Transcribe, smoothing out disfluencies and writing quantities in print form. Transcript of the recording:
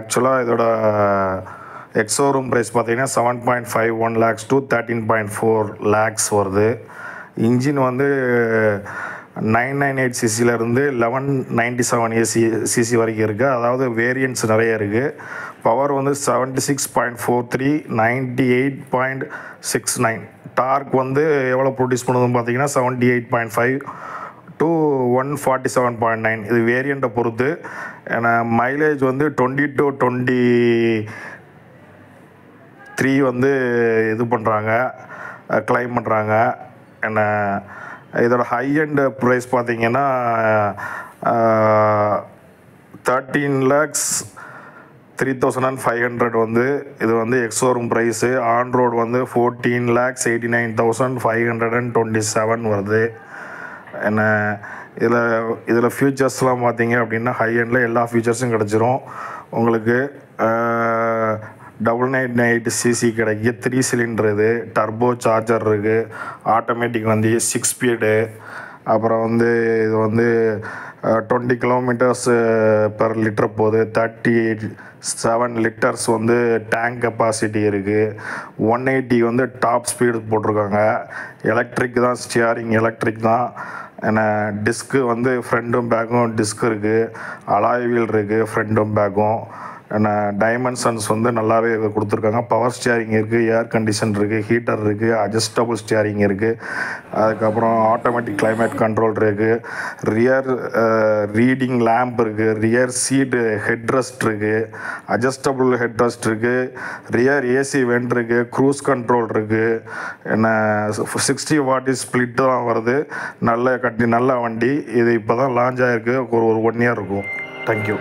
ஆக்சுவலாக இதோட ex-showroom price பார்த்தீங்கன்னா 7.51 lakhs to 13.4 lakhs வருது. இன்ஜின் வந்து 998 சிசிலேருந்து 1197 சிசி வரைக்கும் இருக்குது. அதாவது வேரியன்ட்ஸ் நிறைய இருக்குது. பவர் வந்து 76.43, 98.69. டார்க் வந்து எவ்வளோ ப்ரொடியூஸ் பண்ணுதுன்னு பார்த்தீங்கன்னா 78.5 to 147.9. இது வேரியண்ட்டை பொறுத்து. ஏன்னா மைலேஜ் வந்து 20 to 23 வந்து இது பண்ணுறாங்க, கிளைம் பண்ணுறாங்க. என்ன இதோட ஹை அண்ட் ப்ரைஸ் பார்த்தீங்கன்னா 13,03,500 வந்து இது வந்து எக்ஸோரூம் ப்ரைஸு. ஆன் ரோடு வந்து 14,89,527 வருது. என்ன இதில் ஃபியூச்சர்ஸ்லாம் பார்த்தீங்க அப்படின்னா ஹை எண்டில் எல்லா ஃபியூச்சர்ஸும் கிடச்சிரும் உங்களுக்கு. 998 சிசி கிடைக்கு, 3 சிலிண்டர், இது டர்போ சார்ஜர் இருக்குது, ஆட்டோமேட்டிக் வந்து 6 ஸ்பீடு. அப்புறம் வந்து இது வந்து 20 கிலோமீட்டர்ஸ் பெர் லிட்டர் போகுது. 37 லிட்டர்ஸ் வந்து டேங்க் கெப்பாசிட்டி இருக்குது. 180 வந்து டாப் ஸ்பீடு போட்டிருக்காங்க. எலக்ட்ரிக் தான், ஸ்டியரிங் எலக்ட்ரிக் தான். ஏன்னா டிஸ்க்கு வந்து ஃப்ரண்ட்டும் பேக்கும் டிஸ்க் இருக்குது, அலாய் வீல் இருக்குது ஃப்ரண்ட்டும் பேக்கும். ஏன்னா டைமென்ஷன்ஸ் வந்து நல்லாவே கொடுத்துருக்காங்க. பவர் ஸ்டியரிங் இருக்குது, ஏர் கண்டிஷன் இருக்குது, ஹீட்டர் இருக்குது, அட்ஜஸ்டபுள் ஸ்டியரிங் இருக்குது. அதுக்கப்புறம் ஆட்டோமேட்டிக் கிளைமேட் கண்ட்ரோல் இருக்குது, ரியர் ரீடிங் லேம்ப் இருக்குது, ரியர் சீட்டு ஹெட்ரெஸ்ட் இருக்குது, அட்ஜஸ்டபுள் ஹெட்ரெஸ்ட் இருக்குது, ரியர் ஏசி வெண்ட் இருக்குது, க்ரூஸ் கண்ட்ரோல் இருக்குது. என்ன 60 வாட் ஸ்ப்ளிட்டு தான் வருது. நல்ல வண்டி. இது இப்போ தான் லான்ச் ஆகிருக்கு. ஒரு 1 year இருக்கும். தேங்க்யூ.